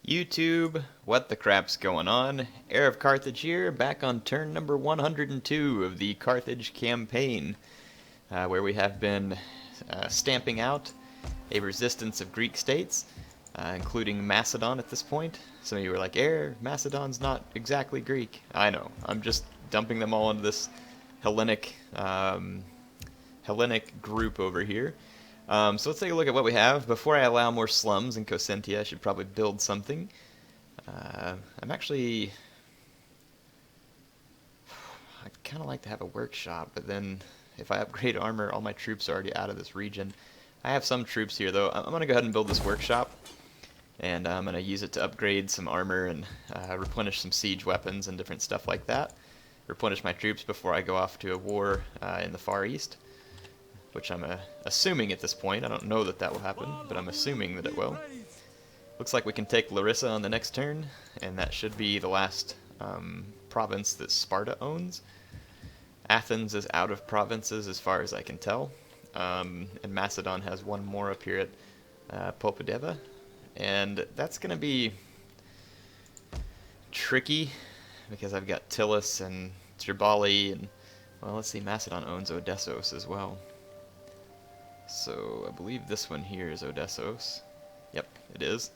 YouTube, what the crap's going on? HeirofCarthage here, back on turn number 102 of the Carthage campaign, where we have been stamping out a resistance of Greek states, including Macedon at this point. Some of you were like, Macedon's not exactly Greek. I know, I'm just dumping them all into this Hellenic group over here. So let's take a look at what we have. Before I allow more slums in Cosentia, I should probably build something. I'd kind of like to have a workshop, but then if I upgrade armor, all my troops are already out of this region. I have some troops here, though. I'm going to go ahead and build this workshop, and I'm going to use it to upgrade some armor and replenish some siege weapons and different stuff like that. Replenish my troops before I go off to a war in the Far East, which I'm assuming at this point. I don't know that that will happen, but I'm assuming that it will. Looks like we can take Larissa on the next turn, and that should be the last province that Sparta owns. Athens is out of provinces as far as I can tell, and Macedon has one more up here at Popodeva, and that's going to be tricky because I've got Tillus and Tribali, and well, let's see, Macedon owns Odessos as well. So I believe this one here is Odessos. Yep, it is.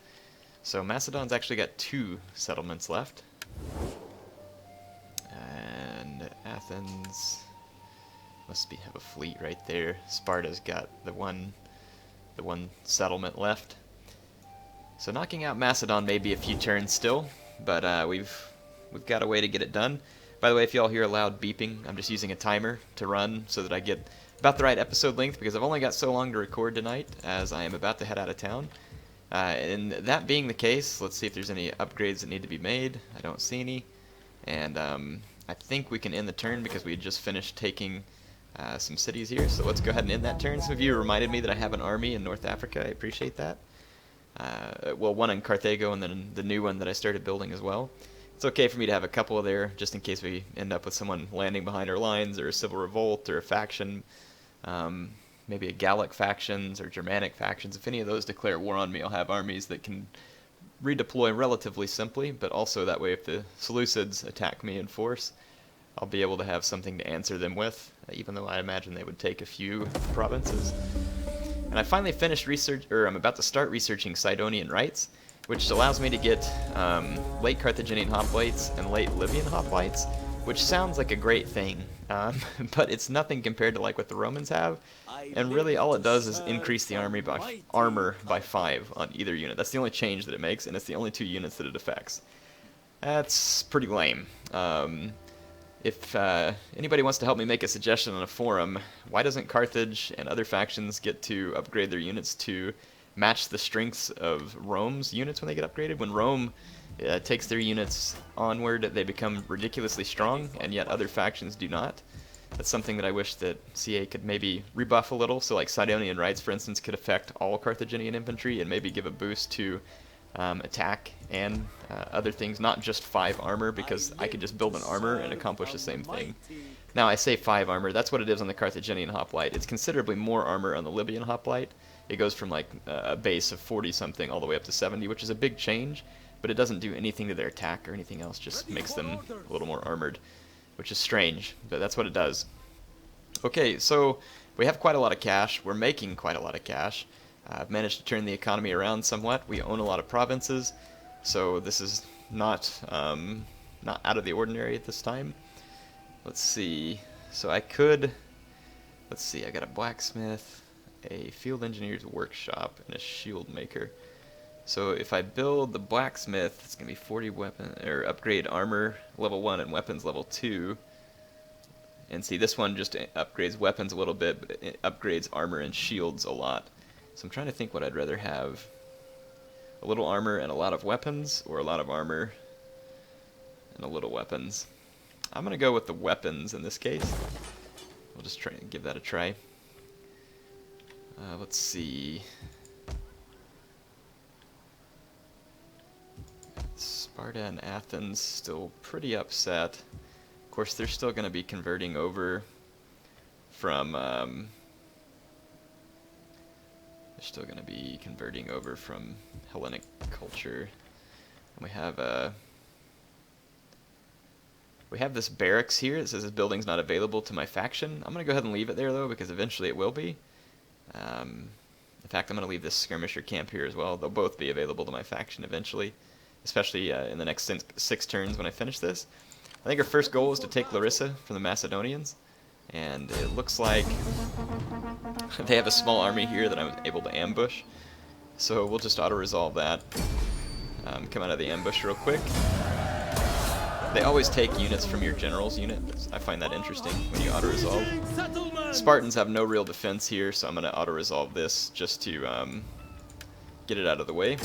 So Macedon's actually got 2 settlements left. And Athens must have a fleet right there. Sparta's got the one settlement left. So knocking out Macedon may be a few turns still, but we've got a way to get it done. By the way, if y'all hear a loud beeping, I'm just using a timer to run so that I get about the right episode length, because I've only got so long to record tonight as I am about to head out of town. And that being the case, let's see if there's any upgrades that need to be made. I don't see any. And I think we can end the turn because we had just finished taking some cities here. So let's go ahead and end that turn. Some of you reminded me that I have an army in North Africa. I appreciate that. Well, one in Carthago and then the new one that I started building as well. It's okay for me to have a couple of there, just in case we end up with someone landing behind our lines, or a civil revolt, or a faction. Maybe a Gallic factions or Germanic factions. If any of those declare war on me, I'll have armies that can redeploy relatively simply, but also that way if the Seleucids attack me in force, I'll be able to have something to answer them with, even though I imagine they would take a few provinces. And I finally finished I'm about to start researching Sidonian rights, which allows me to get late Carthaginian hoplites and late Libyan hoplites, which sounds like a great thing, but it's nothing compared to like what the Romans have, and really all it does is increase the armor by 5 on either unit. That's the only change that it makes, and it's the only 2 units that it affects. That's pretty lame. If anybody wants to help me make a suggestion on a forum, why doesn't Carthage and other factions get to upgrade their units to match the strengths of Rome's units when they get upgraded? When Rome takes their units onward, they become ridiculously strong, and yet other factions do not. That's something that I wish that CA could maybe rebuff a little. So like Sidonian rights, for instance, could affect all Carthaginian infantry and maybe give a boost to attack and other things, not just 5 armor, because I could just build an armor and accomplish the same thing. Now I say 5 armor, that's what it is on the Carthaginian hoplite. It's considerably more armor on the Libyan hoplite. It goes from like a base of 40 something all the way up to 70, which is a big change, but it doesn't do anything to their attack or anything else, just makes them a little more armored, which is strange, but that's what it does. Okay, so we have quite a lot of cash. We're making quite a lot of cash. I've managed to turn the economy around somewhat. We own a lot of provinces, so this is not out of the ordinary at this time. Let's see. So I could, let's see, I got a blacksmith, a field engineer's workshop, and a shield maker. So if I build the blacksmith, it's going to be 40 weapon, or upgrade armor level 1 and weapons level 2. And see, this one just upgrades weapons a little bit, but it upgrades armor and shields a lot. So I'm trying to think what I'd rather have. A little armor and a lot of weapons, or a lot of armor and a little weapons. I'm going to go with the weapons in this case. We'll just try and give that a try. Let's see. Sparta and Athens still pretty upset. Of course, they're still going to be converting over from Hellenic culture. We have this barracks here. It says this building's not available to my faction. I'm going to go ahead and leave it there, though, because eventually it will be. In fact, I'm going to leave this skirmisher camp here as well. They'll both be available to my faction eventually, especially in the next 6 turns when I finish this. I think our first goal is to take Larissa from the Macedonians, and it looks like they have a small army here that I'm able to ambush. So we'll just auto-resolve that. Come out of the ambush real quick. They always take units from your general's unit. I find that interesting when you auto-resolve. Spartans have no real defense here, so I'm going to auto-resolve this just to get it out of the way.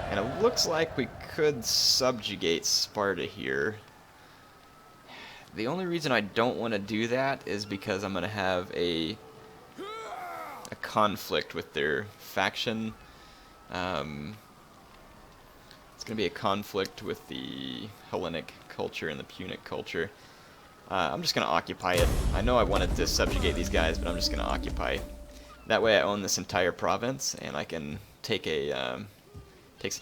And it looks like we could subjugate Sparta here. The only reason I don't want to do that is because I'm going to have a conflict with their faction. It's going to be a conflict with the Hellenic culture and the Punic culture. I'm just going to occupy it. I know I wanted to subjugate these guys, but I'm just going to occupy. That way I own this entire province, and I can take a...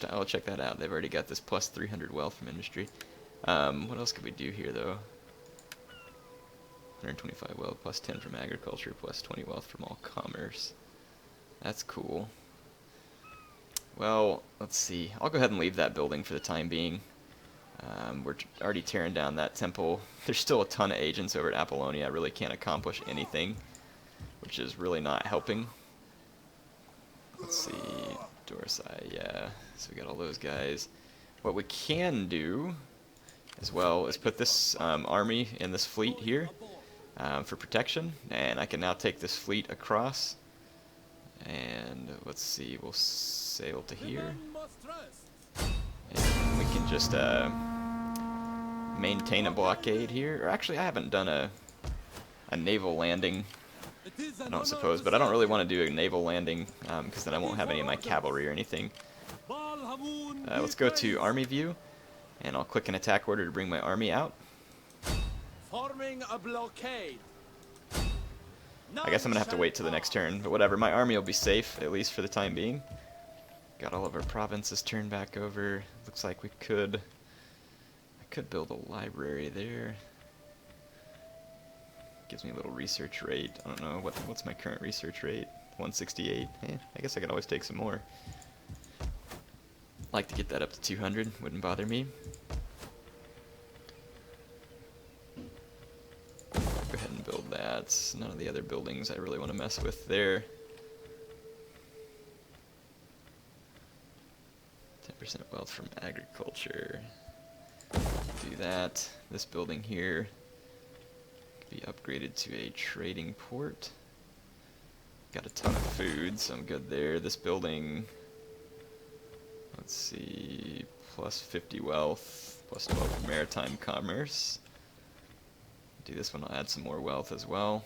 Oh, check that out. They've already got this plus 300 wealth from industry. What else could we do here, though? 125 wealth, plus 10 from agriculture, plus 20 wealth from all commerce. That's cool. Well, let's see. I'll go ahead and leave that building for the time being. We're already tearing down that temple. There's still a ton of agents over at Apollonia. I really can't accomplish anything, which is really not helping. Let's see. Daorsi, yeah. So we got all those guys. What we can do as well is put this army in this fleet here for protection, and I can now take this fleet across. And let's see, we'll sail to here. And we can just maintain a blockade here. Or actually, I haven't done a naval landing, I don't suppose, but I don't really want to do a naval landing because then I won't have any of my cavalry or anything. Let's go to army view, and I'll click an attack order to bring my army out. Forming a blockade. I guess I'm gonna have to wait till the next turn, but whatever. My army will be safe, at least for the time being. Got all of our provinces turned back over. Looks like I could build a library there. Gives me a little research rate. I don't know what's my current research rate. 168. I guess I could always take some more. Like to get that up to 200. Wouldn't bother me. Go ahead and build that. None of the other buildings I really want to mess with there. 10% wealth from agriculture. Do that. This building here could be upgraded to a trading port. Got a ton of food, so I'm good there. This building, let's see, plus 50 wealth, plus 12 for maritime commerce. Do this one, I'll add some more wealth as well.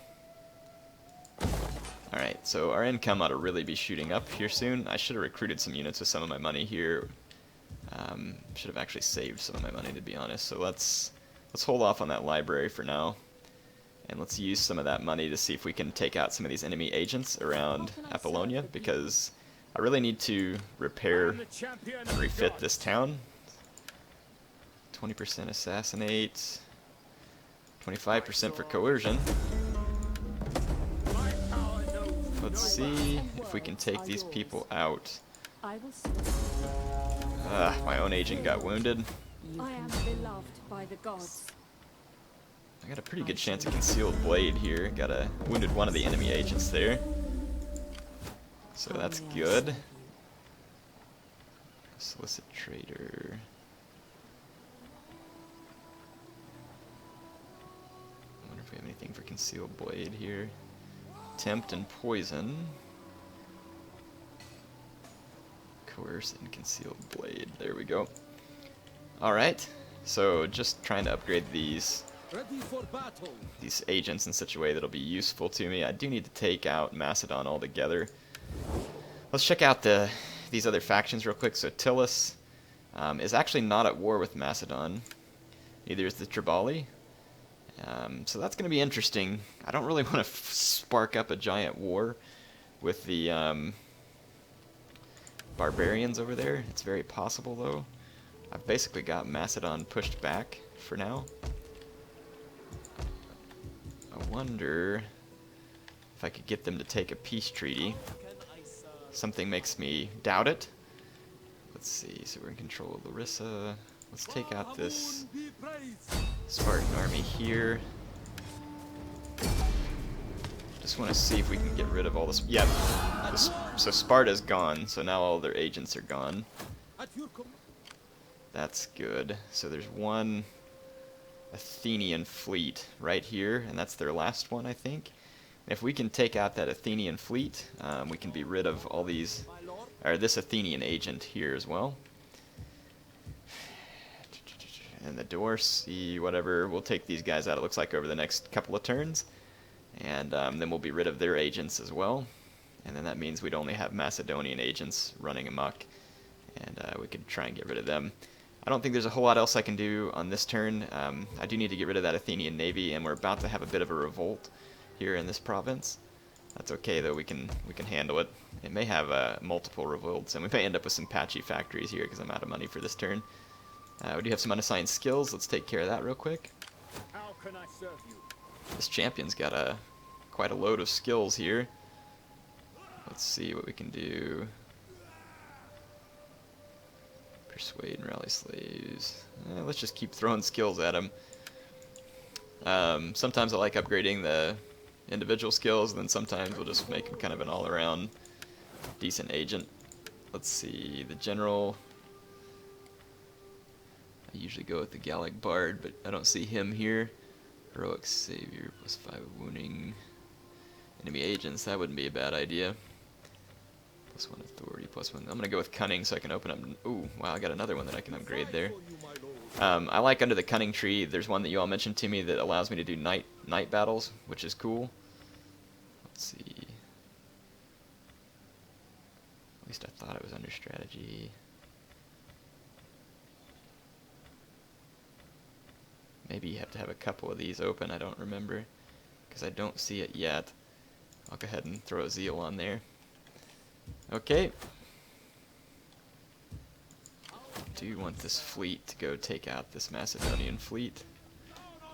Alright, so our income ought to really be shooting up here soon. I should have recruited some units with some of my money here. Should have actually saved some of my money, to be honest. So let's hold off on that library for now. And let's use some of that money to see if we can take out some of these enemy agents around Apollonia, because I really need to repair and refit this town. 20% assassinate. 25% for coercion. Let's see if we can take these people out. My own agent got wounded. I am beloved by the gods. I got a pretty good chance of concealed blade here. Got a wounded one of the enemy agents there. So that's good. Solicit trader. I wonder if we have anything for concealed blade here. Tempt and poison. Coerce and concealed blade. There we go. Alright, so just trying to upgrade these agents in such a way that'll be useful to me. I do need to take out Macedon altogether. Let's check out these other factions real quick. So Tillus is actually not at war with Macedon. Neither is the Tribali. So that's going to be interesting. I don't really want to spark up a giant war with the barbarians over there. It's very possible, though. I've basically got Macedon pushed back for now. I wonder if I could get them to take a peace treaty. Something makes me doubt it. Let's see, so we're in control of Larissa. Let's take out this Spartan army here. Just want to see if we can get rid of all this. Yep. So Sparta's gone, so now all their agents are gone. That's good. So there's one Athenian fleet right here, and that's their last one, I think. And if we can take out that Athenian fleet, we can be rid of all these, or this Athenian agent here as well. And the Daorsi, whatever, we'll take these guys out, it looks like, over the next couple of turns. And then we'll be rid of their agents as well. And then that means we'd only have Macedonian agents running amok. And we could try and get rid of them. I don't think there's a whole lot else I can do on this turn. I do need to get rid of that Athenian navy, and we're about to have a bit of a revolt here in this province. That's okay, though. We can handle it. It may have multiple revolts, and we may end up with some patchy factories here because I'm out of money for this turn. We do have some unassigned skills. Let's take care of that real quick. How can I serve you? This champion's got quite a load of skills here. Let's see what we can do. Persuade and rally slaves. Let's just keep throwing skills at him. Sometimes I like upgrading the individual skills, and then sometimes we'll just make him kind of an all-around decent agent. Let's see, the general. I usually go with the Gallic Bard, but I don't see him here. Heroic Savior, +5 of wounding. Enemy agents, that wouldn't be a bad idea. +1 authority, +1. I'm gonna go with cunning so I can open up. Ooh, wow, I got another one that I can upgrade there. I like under the cunning tree. There's one that you all mentioned to me that allows me to do night battles, which is cool. Let's see. At least I thought it was under strategy. Maybe you have to have a couple of these open. I don't remember because I don't see it yet. I'll go ahead and throw a zeal on there. Okay. Do you want this fleet to go take out this Macedonian fleet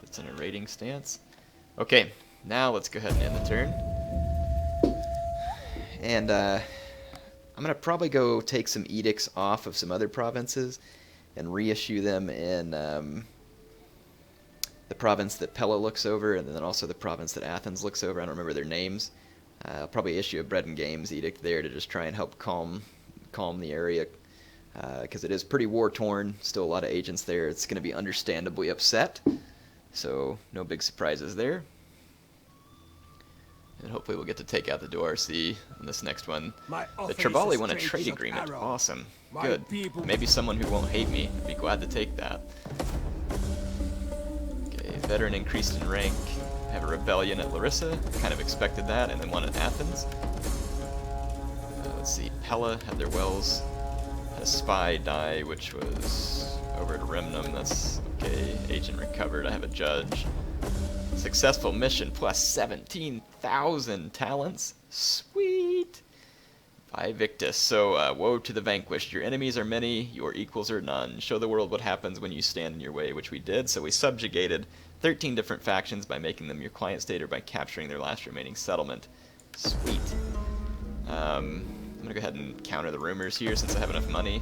that's in a raiding stance? Okay, now let's go ahead and end the turn. And I'm going to probably go take some edicts off of some other provinces and reissue them in the province that Pella looks over, and then also the province that Athens looks over. I don't remember their names. I'll probably issue a bread and games edict there to just try and help calm the area, because it is pretty war-torn. Still a lot of agents there. It's going to be understandably upset, so no big surprises there. And hopefully we'll get to take out the Daorsi in this next one. The Tribali won a trade agreement. Awesome. Good. Maybe someone who won't hate me would be glad to take that. Okay, veteran increased in rank. Have a rebellion at Larissa. Kind of expected that. And then one at Athens. Let's see. Pella had their wells. Had a spy die, which was over at Ariminum. That's okay. Agent recovered. I have a judge. Successful mission plus 17,000 talents. Sweet. Victus. So, woe to the vanquished. Your enemies are many, your equals are none. Show the world what happens when you stand in your way, which we did. So we subjugated 13 different factions by making them your client state or by capturing their last remaining settlement. Sweet. I'm going to go ahead and counter the rumors here since I have enough money.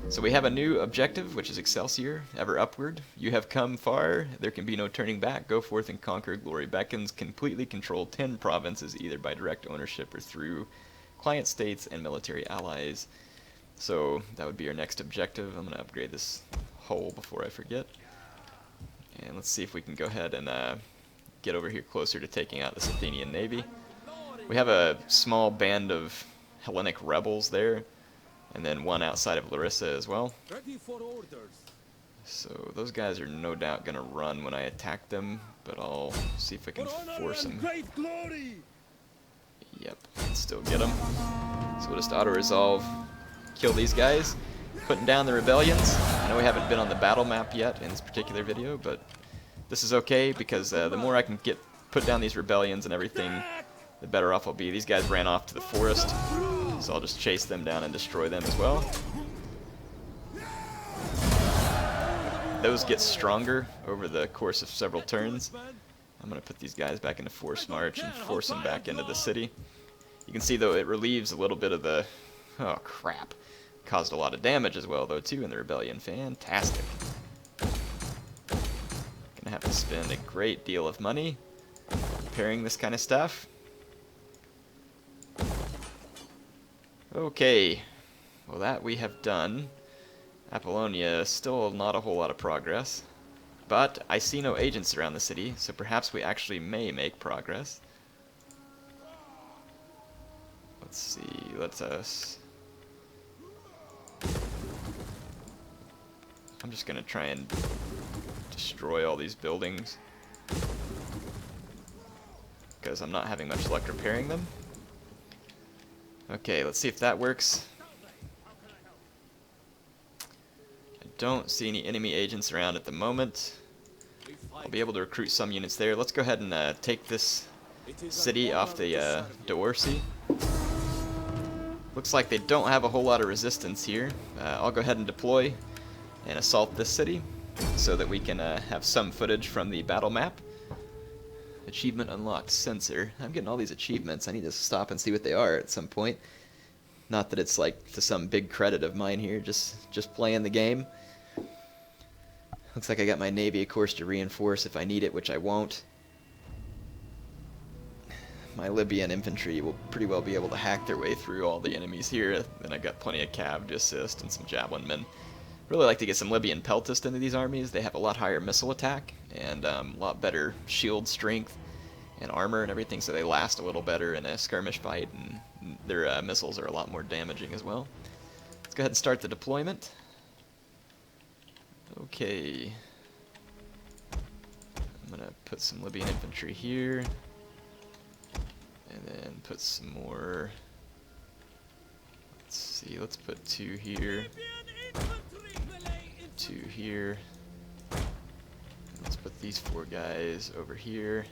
So we have a new objective, which is Excelsior, ever upward. You have come far, there can be no turning back. Go forth and conquer, glory beckons. Completely control 10 provinces, either by direct ownership or through client states and military allies. So that would be our next objective. I'm going to upgrade this hull before I forget. And let's see if we can go ahead and get over here closer to taking out this Athenian navy. We have a small band of Hellenic rebels there, and then one outside of Larissa as well. Ready for orders. So those guys are no doubt going to run when I attack them, but I'll see if I can force them. Great glory. Yep, can still get them. So we'll just auto-resolve, kill these guys, putting down the rebellions. I know we haven't been on the battle map yet in this particular video, but this is okay because the more I can put down these rebellions and everything, the better off I'll be. These guys ran off to the forest, So I'll just chase them down and destroy them as well. Those get stronger over the course of several turns. I'm going to put these guys back into force march and force them back into the city. You can see, though, it relieves a little bit of the... Oh, crap. Caused a lot of damage as well, though, too, in the rebellion. Fantastic. Gonna have to spend a great deal of money repairing this kind of stuff. Okay. Well, that we have done. Apollonia, still not a whole lot of progress. But I see no agents around the city, so perhaps we actually may make progress. Let's see, let us... I'm just gonna try and destroy all these buildings, because I'm not having much luck repairing them. Okay, let's see if that works. I don't see any enemy agents around at the moment. I'll be able to recruit some units there. Let's go ahead and take this city off the Daorsi. Looks like they don't have a whole lot of resistance here. I'll go ahead and deploy and assault this city so that we can have some footage from the battle map. Achievement unlocked, sensor. I'm getting all these achievements. I need to stop and see what they are at some point. Not that it's like to some big credit of mine here, just playing the game. Looks like I got my navy, of course, to reinforce if I need it, which I won't. My Libyan infantry will pretty well be able to hack their way through all the enemies here. Then I've got plenty of cav to assist and some javelin men. Really like to get some Libyan peltast into these armies. They have a lot higher missile attack and a lot better shield strength and armor and everything, so they last a little better in a skirmish fight, and their missiles are a lot more damaging as well. Let's go ahead and start the deployment. Okay. I'm going to put some Libyan infantry here, and then put some more. Let's see, let's put 2 here, 2 here. Let's put these 4 guys over here.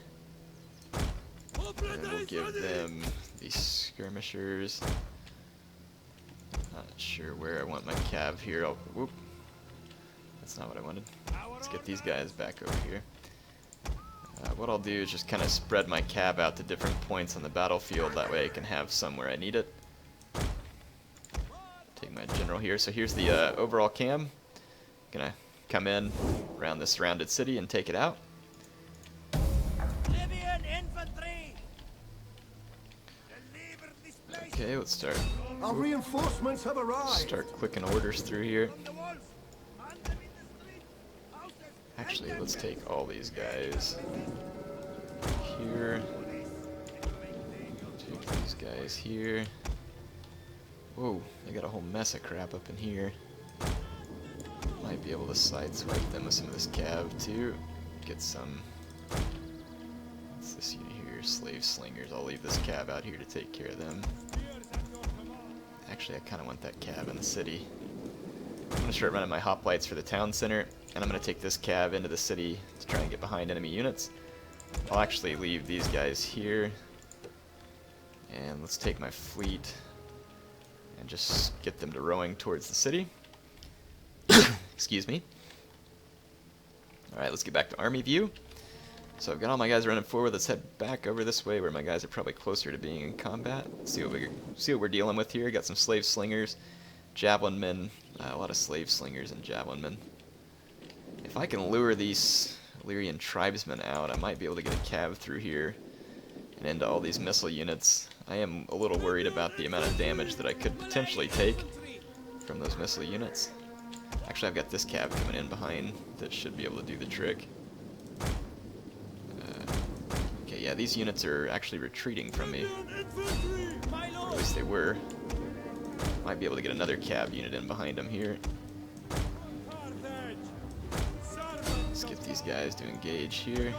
And then we'll give them these skirmishers. Not sure where I want my cav here. Oh, whoop. That's not what I wanted. Let's get these guys back over here. What I'll do is just kind of spread my cav out to different points on the battlefield. That way I can have some where I need it. Take my general here. So here's the overall cam. Gonna come in around this surrounded city and take it out. Okay, let's start. Our reinforcements have arrived. Start clicking orders through here. Actually, let's take all these guys here. Take these guys here. Whoa, they got a whole mess of crap up in here. Might be able to sideswipe them with some of this cav too. Get some. What's this unit here? Slave slingers. I'll leave this cav out here to take care of them. Actually, I kind of want that cav in the city. I'm going to start running my hoplites for the town center, and I'm going to take this cav into the city to try and get behind enemy units. I'll actually leave these guys here, and let's take my fleet and just get them to rowing towards the city. Excuse me. Alright, let's get back to army view. So I've got all my guys running forward. Let's head back over this way where my guys are probably closer to being in combat. See what we're dealing with here. Got some slave slingers, javelin men, a lot of slave slingers and javelin men. If I can lure these Illyrian tribesmen out, I might be able to get a cav through here and into all these missile units. I am a little worried about the amount of damage that I could potentially take from those missile units. Actually, I've got this cav coming in behind that should be able to do the trick. Okay, yeah, these units are actually retreating from me. Or at least they were. Might be able to get another cav unit in behind them here. Let's get these guys to engage here.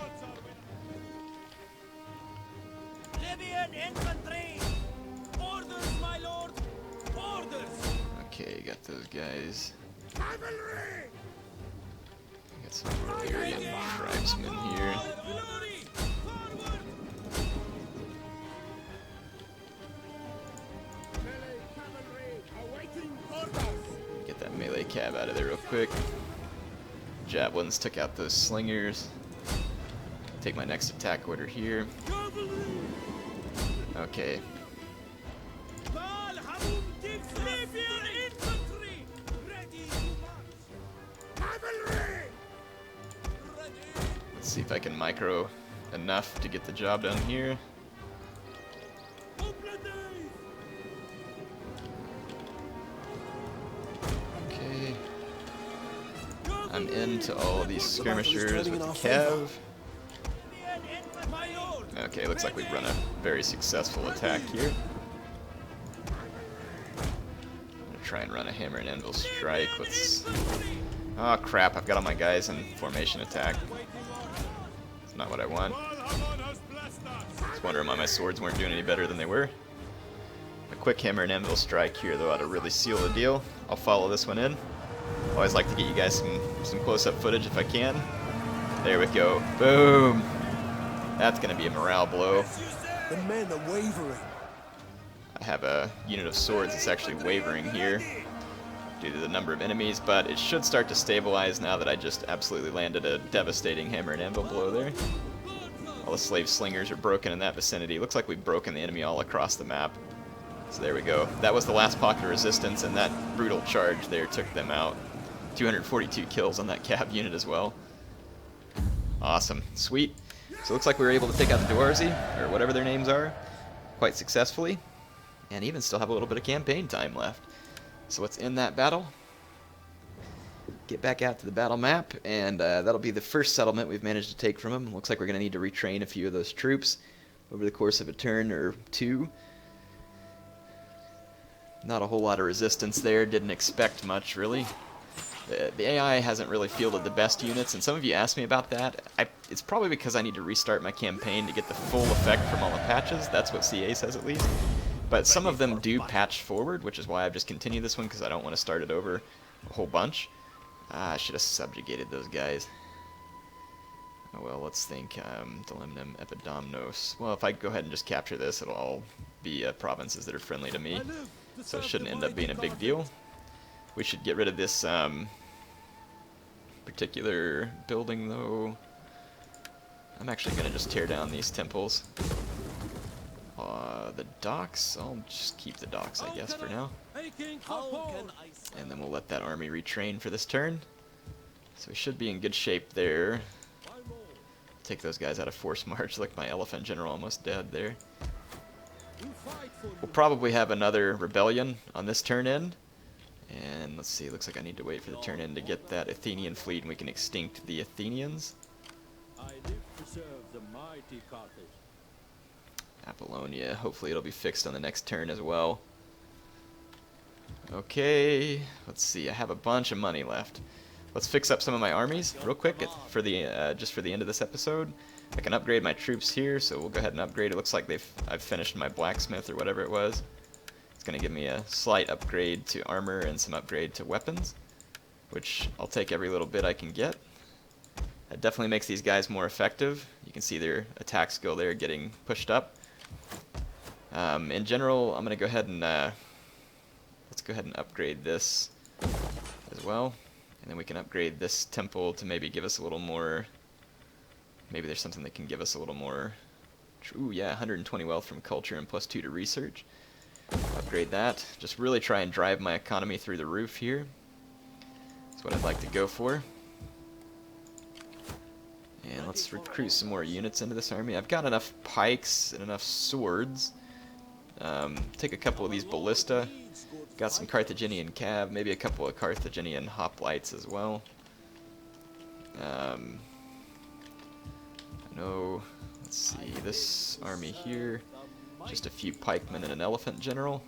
Okay, got those guys. Got some Illyrian tribesmen here. cav out of there real quick. Javelins took out those slingers. Take my next attack order here. Okay. Let's see if I can micro enough to get the job done here. Okay. I'm into all of these skirmishers with the cav. Okay, looks like we've run a very successful attack here. I'm gonna try and run a hammer and anvil strike. Let's... Oh crap, I've got all my guys in formation attack. That's not what I want. I was wondering why my swords weren't doing any better than they were. A quick hammer and anvil strike here though ought to really seal the deal. I'll follow this one in. Always like to get you guys some close-up footage if I can. There we go. Boom! That's going to be a morale blow. The men are wavering. I have a unit of swords that's actually wavering here due to the number of enemies, but it should start to stabilize now that I just absolutely landed a devastating hammer and anvil blow there. All the slave slingers are broken in that vicinity. Looks like we've broken the enemy all across the map. So there we go. That was the last pocket of resistance, and that brutal charge there took them out. 242 kills on that cav unit as well. Awesome. Sweet. So it looks like we were able to take out the Daorsi, or whatever their names are, quite successfully, and even still have a little bit of campaign time left. So what's in that battle? Get back out to the battle map, and that'll be the first settlement we've managed to take from them. Looks like we're going to need to retrain a few of those troops over the course of a turn or two. Not a whole lot of resistance there, didn't expect much really. The AI hasn't really fielded the best units, and some of you asked me about that. It's probably because I need to restart my campaign to get the full effect from all the patches. That's what CA says at least. But some of them do patch forward, which is why I've just continued this one, because I don't want to start it over a whole bunch. I should have subjugated those guys. Oh well, let's think. Delimnum, Epidomnos. Well, if I go ahead and just capture this, it'll all be provinces that are friendly to me. So it shouldn't end up being a big deal. We should get rid of this particular building, though. I'm actually going to just tear down these temples. The docks, I'll just keep the docks, I guess, for now. And then we'll let that army retrain for this turn. So we should be in good shape there. Take those guys out of force march. Like my elephant general almost dead there. We'll probably have another rebellion on this turn end. And let's see, looks like I need to wait for the turn end to get that Athenian fleet and we can extinct the Athenians. I live to serve the mighty Carthage. Apollonia, hopefully it'll be fixed on the next turn as well. Okay, let's see, I have a bunch of money left. Let's fix up some of my armies real quick for the just for the end of this episode. I can upgrade my troops here, so we'll go ahead and upgrade. It looks like I've finished my blacksmith or whatever it was. It's going to give me a slight upgrade to armor and some upgrade to weapons, which I'll take every little bit I can get. That definitely makes these guys more effective. You can see their attack skill there getting pushed up. In general, I'm going to go ahead and let's go ahead and upgrade this as well, and then we can upgrade this temple to maybe give us a little more. Maybe there's something that can give us a little more. Ooh, yeah, 120 wealth from culture and +2 to research. Upgrade that. Just really try and drive my economy through the roof here. That's what I'd like to go for. And let's recruit some more units into this army. I've got enough pikes and enough swords. Take a couple of these ballista. Got some Carthaginian cav, maybe a couple of Carthaginian hoplites as well. I know, let's see, this army here. Just a few pikemen and an elephant general.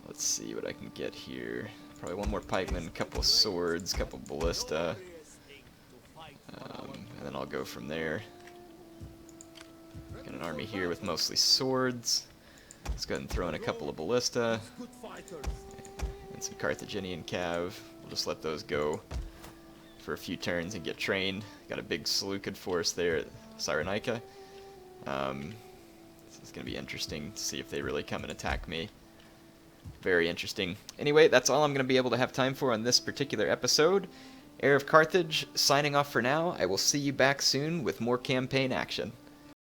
Let's see what I can get here. Probably one more pikeman, a couple of swords, a couple of ballista. And then I'll go from there. Got an army here with mostly swords. Let's go ahead and throw in a couple of ballista. And some Carthaginian cav. We'll just let those go for a few turns and get trained. Got a big Seleucid force there at Cyrenaica. It's going to be interesting to see if they really come and attack me. Very interesting. Anyway, that's all I'm going to be able to have time for on this particular episode. Heir of Carthage, signing off for now. I will see you back soon with more campaign action.